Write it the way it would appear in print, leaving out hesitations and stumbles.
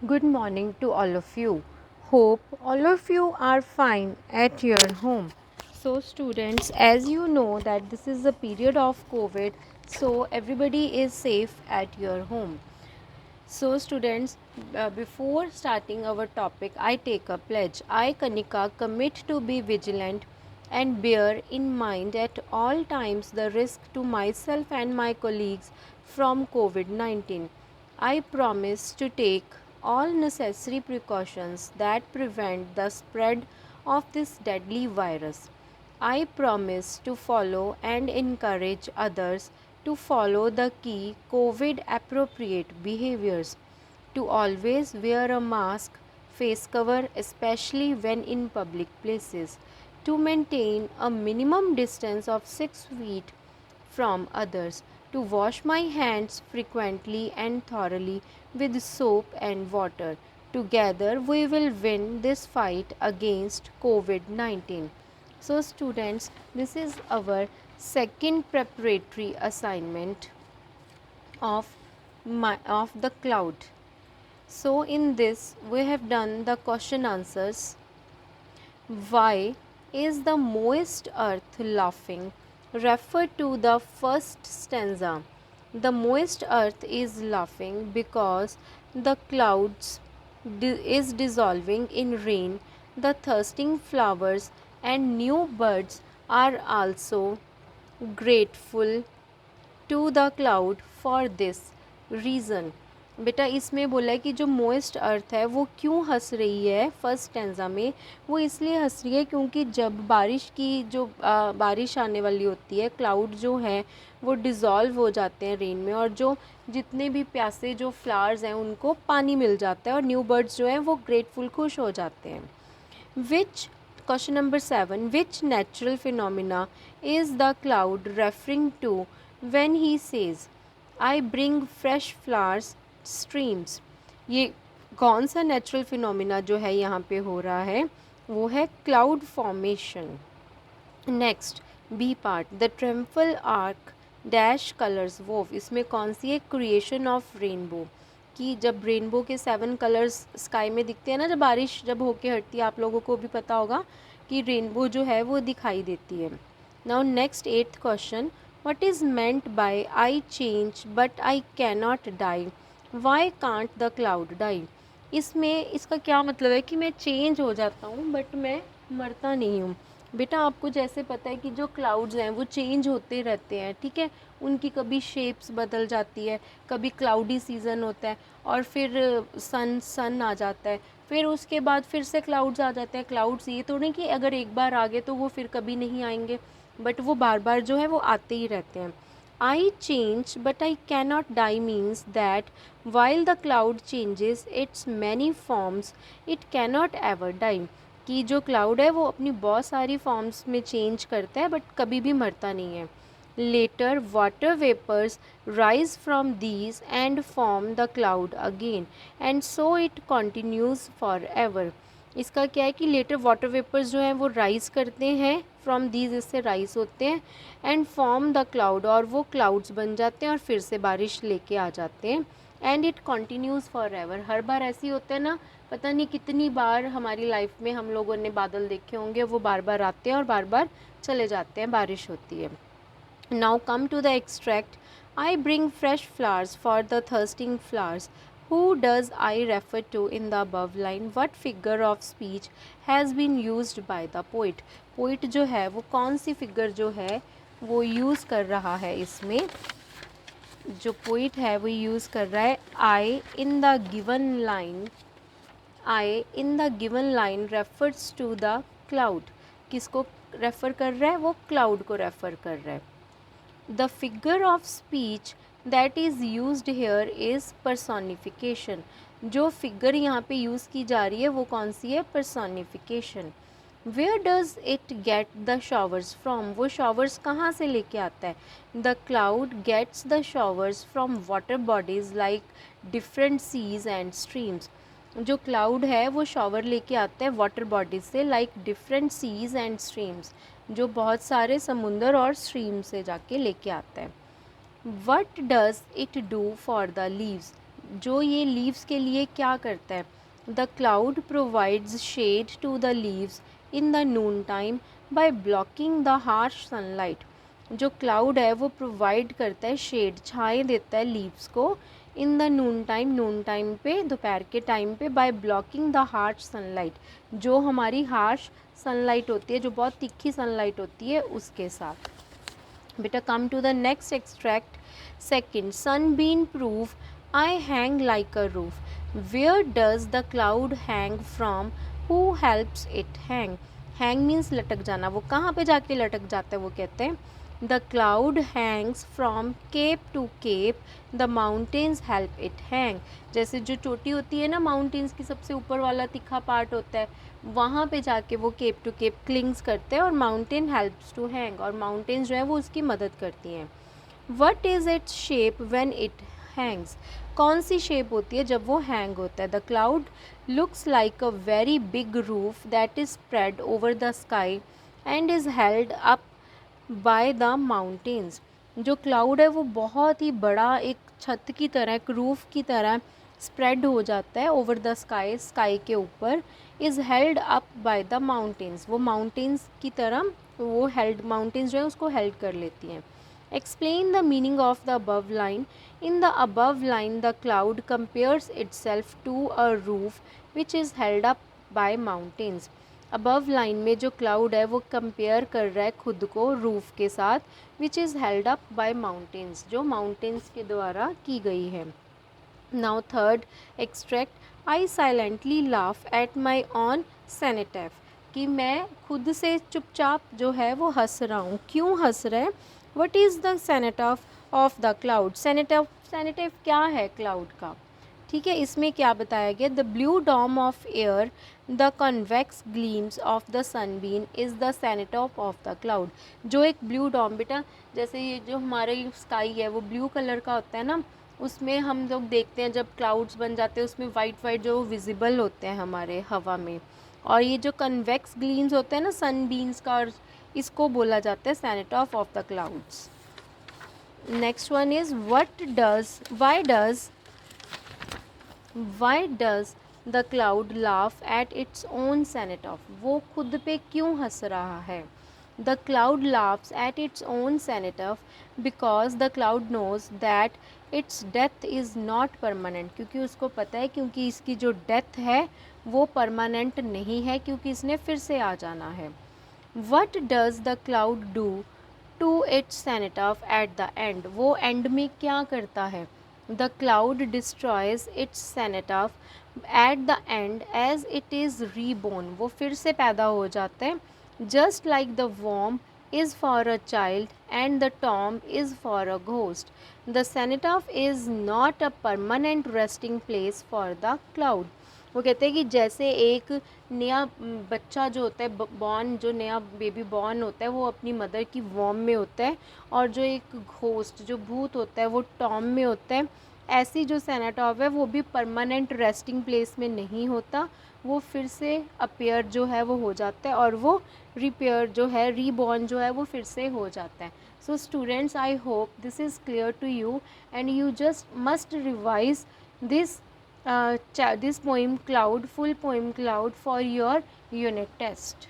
Good morning to all of you. Hope all of you are fine at your home. So students, as you know that this is a period of COVID, so everybody is safe at your home. So students, before starting our topic, I take a pledge. I, Kanika, commit to be vigilant and bear in mind at all times the risk to myself and my colleagues from COVID-19. I promise to take all necessary precautions that prevent the spread of this deadly virus. I promise to follow and encourage others to follow the key COVID appropriate behaviors, to always wear a mask, face cover, especially when in public places, to maintain a minimum distance of 6 feet from others, to wash my hands frequently and thoroughly with soap and water. Together, we will win this fight against COVID 19. So, students, this is our second preparatory assignment of the cloud. So, in this, we have done the question answers. Why is the moist earth laughing? Refer to the first stanza. The moist earth is laughing because the clouds is dissolving in rain. The thirsting flowers and new birds are also grateful to the cloud for this reason. बेटा इसमें बोला है कि जो moist अर्थ है वो क्यों हंस रही है फर्स्ट टेंजा में, वो इसलिए हंस रही है क्योंकि जब बारिश की जो बारिश आने वाली होती है, क्लाउड जो है वो डिज़ोल्व हो जाते हैं रेन में, और जो जितने भी प्यासे जो फ्लावर्स हैं उनको पानी मिल जाता है और न्यू बर्ड्स जो हैं वो ग्रेटफुल खुश हो जाते हैं. Which question number 7, which natural phenomena is the cloud referring to when he says I bring fresh flowers streams. ये कौन सा नेचुरल फिनोमिना जो है यहाँ पे हो रहा है, वो है cloud formation. Next B part, the triumphal arch dash colours wow. इसमें कौन सी है, क्रिएशन ऑफ रेनबो, कि जब रेनबो के 7 कलर्स स्काई में दिखते हैं ना, जब बारिश जब होके हटती है, आप लोगों को भी पता होगा कि रेनबो जो है वो दिखाई देती है. Now next 8th question, what is meant by I change but I cannot die? Why can't the cloud die? इसमें इसका क्या मतलब है कि मैं चेंज हो जाता हूँ बट मैं मरता नहीं हूँ. बेटा आपको जैसे पता है कि जो क्लाउड्स हैं वो चेंज होते रहते हैं, ठीक है, उनकी कभी शेप्स बदल जाती है, कभी क्लाउडी सीज़न होता है और फिर सन आ जाता है, फिर उसके बाद फिर से क्लाउड्स आ जाते हैं. क्लाउड्स ये तो नहीं कि अगर एक बार आ गए तो वो फिर कभी नहीं आएंगे, बट वो बार बार जो है वो आते ही रहते हैं. I change but I cannot die means that while the cloud changes its many forms it cannot ever die, कि जो क्लाउड है वो अपनी बहुत सारी फॉर्म्स में चेंज करता है बट कभी भी मरता नहीं है. Later water vapours rise from these and form the cloud again and so it continues for ever. इसका क्या है कि लेटर वाटर वेपर्स जो हैं वो राइज़ करते हैं फ्रॉम दीज, इससे राइज़ होते हैं, एंड फॉर्म द क्लाउड, और वो क्लाउड्स बन जाते हैं और फिर से बारिश लेके आ जाते हैं. And it continues for ever. हर बार ऐसे ही होता है ना, पता नहीं कितनी बार हमारी लाइफ में हम लोगों ने बादल देखे होंगे, वो बार बार आते हैं और बार बार चले जाते हैं, बारिश होती है. Now come to the extract. I bring fresh flowers for the thirsting flowers. Who does I refer to in the above line? What figure of speech has been used by the poet? Poet जो है वो कौन सी figure जो है वो use कर रहा है इसमें, जो पोइट है वो यूज़ कर रहा है I in the given line. I in the given line refers to the cloud. किसको रेफ़र कर रहा है, वो क्लाउड को रेफ़र कर रहा है. The figure of speech that is used here is personification. जो फिगर यहाँ पे यूज़ की जा रही है वो कौन सी है, personification. Where does it get the showers from? वो showers कहाँ से लेके आता है. The cloud gets the showers from water bodies like different seas and streams. जो क्लाउड है वो शॉवर लेके आता है वाटर बॉडीज से, like different seas and streams, जो बहुत सारे समुंदर और स्ट्रीम से जाके लेके आता है. What does it do for the leaves? जो ये लीव्स के लिए क्या करता है? The cloud provides shade to the leaves in the noon time by blocking the harsh sunlight. जो क्लाउड है वो प्रोवाइड करता है शेड, छाएं देता है लीव्स को इन द नून टाइम पे, दोपहर के टाइम पे, bye blocking the harsh sunlight, जो हमारी हार्श सनलाइट होती है, जो बहुत तीखी सनलाइट होती है उसके साथ। बेटा come to the next extract. Second, sunbeam proof I hang like a roof. Where does the cloud hang from? Who helps it hang? Hang means लटक जाना, वो कहाँ पे जाके लटक जाता है? वो कहते हैं the cloud hangs from cape to cape, the mountains help it hang. जैसे जो चोटी होती है ना माउंटेन्स की, सबसे ऊपर वाला तिखा पार्ट होता है, वहाँ पे जाके वो केप टू केप क्लिंग्स करते हैं और माउंटेन हेल्प्स टू हैंग, और माउंटेन्स जो है वो उसकी मदद करती हैं। What is its shape when it Hanks? कौन सी शेप होती है जब वो हैंग होता है? The cloud looks like a very big roof that is spread over the sky and is held up by the mountains. जो क्लाउड है वो बहुत ही बड़ा एक छत की तरह, एक रूफ की तरह स्प्रेड हो जाता है ओवर द स्काई, स्काई के ऊपर। Is held up by the mountains, वो माउंटेन्स की तरह वो हेल्ड, माउंटेन्स जो है उसको हेल्ड कर लेती हैं। Explain the meaning of the above line. In the above line the cloud compares itself to a roof which is held up by mountains. Above line में जो क्लाउड है वो कंपेयर कर रहा है खुद को रूफ के साथ, which is held up by mountains, जो माउंटेन्स के द्वारा की गई है। Now third extract, I silently laugh at my own cenotaph. कि मैं खुद से चुपचाप जो है वो हंस रहा हूँ। क्यों हंस रहा है? What is the cenotaph of the cloud? Cenotaph, cenotaph क्या है क्लाउड का? ठीक है, इसमें क्या बताया गया? The blue dome of air, the convex gleams of the sunbeam is the cenotaph of the cloud. जो एक ब्लू डॉम, बेटा जैसे ये जो हमारे स्काई है वो ब्लू कलर का होता है ना, उसमें हम लोग देखते हैं जब क्लाउड्स बन जाते हैं उसमें वाइट वाइट जो विजिबल होते हैं हमारे हवा में, और ये जो कन्वेक्स ग्लीम्स होते हैं ना सनबीन्स का, और इसको बोला जाता है cenotaph of the clouds. Next one is what does, why does the cloud laugh at its own cenotaph? वो खुद पे क्यों हंस रहा है? The cloud laughs at its own cenotaph because the cloud knows that its death is not permanent. क्योंकि उसको पता है, क्योंकि इसकी जो डेथ है वो परमानेंट नहीं है, क्योंकि इसने फिर से आ जाना है। What does the cloud do to its cenotaph at the end? वो एंड में क्या करता है? The cloud destroys its cenotaph at the end as it is reborn. वो फिर से पैदा हो जाता है। जस्ट लाइक द वॉर्म is for a child and the tomb is for a ghost, the cenotaph is not a permanent resting place for the cloud. वो कहते हैं कि जैसे एक नया बच्चा जो होता है, बॉर्न, जो नया बेबी बॉर्न होता है वो अपनी मदर की वॉर्म में होता है, और जो एक घोस्ट, जो भूत होता है वो टॉम में होता है। ऐसी जो सेनेटॉफ है वो भी परमानेंट रेस्टिंग प्लेस में नहीं होता, वो फिर से अपीयर जो है वो हो जाता है, और वो रिपेयर जो है, रीबॉर्न जो है वो फिर से हो जाता है। So students, I hope this is clear to you and you just must revise this poem Cloud, full poem Cloud, for your unit test.